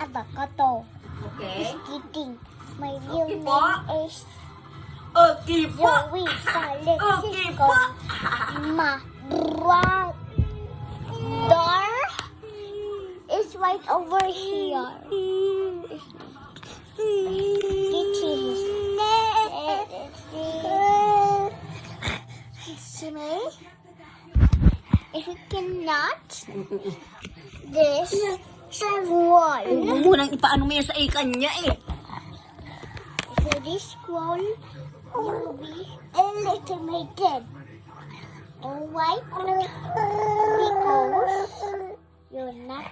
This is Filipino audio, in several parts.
avocado. Okay. Is eating. My real Okay po. name is Okay po. Zoe Salexis. Okay po. My brother is right over here. See me? If you cannot, this wall. Huwag mo nang ipaano mo yan sa ikan niya eh. So this wall will be eliminated. Alright? Because you'll not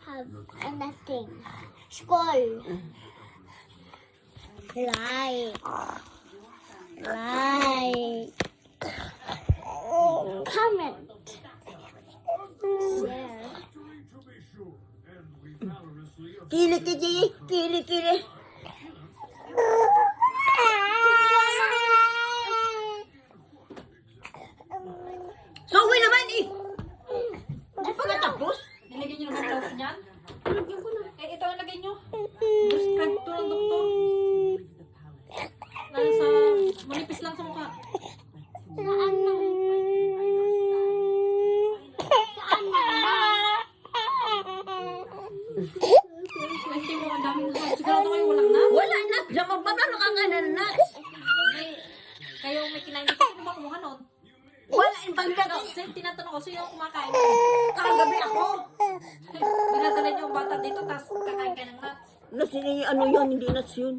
have anything. Skull. Like. Comment. Share. Kili, kili, kili, kili. Sawi naman eh. Di pa ka tapos? Nilagyan niyo naman daw niyan? Nilagyan ko na. Eh, ito ang lagay niyo. Prescribe to ng doktor. Nasa, manipis lang sa mukha. Saan na? Saan na? Hindi mo, ang daming nuts. Sigurado kayo walang nuts. Wala na. Diyan magpapano ka nga na nuts. Kayo may kinain dito. Sino ba kumuha nun? Wala yung No, pagdating. tinatanong ko, sino ang kumakain? Kagabi ako. Dinadala niyo ang bata dito, tapos kakain ka ng nuts. Ano yun? Hindi nuts yun.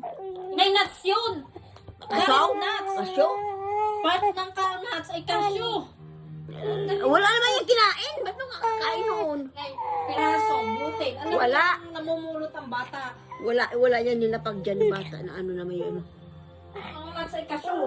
Nay, nuts yun! Asaw? Nuts! Asyo? Part ng nuts ay cashew. Wala naman yung kinain. Ba't nung kakain noon? Nay, piraso, buti. Alam Wala. mo, namumulot ang bata. Wala yan nilapag dyan bata na ano naman yun. Ang nuts ay cashew.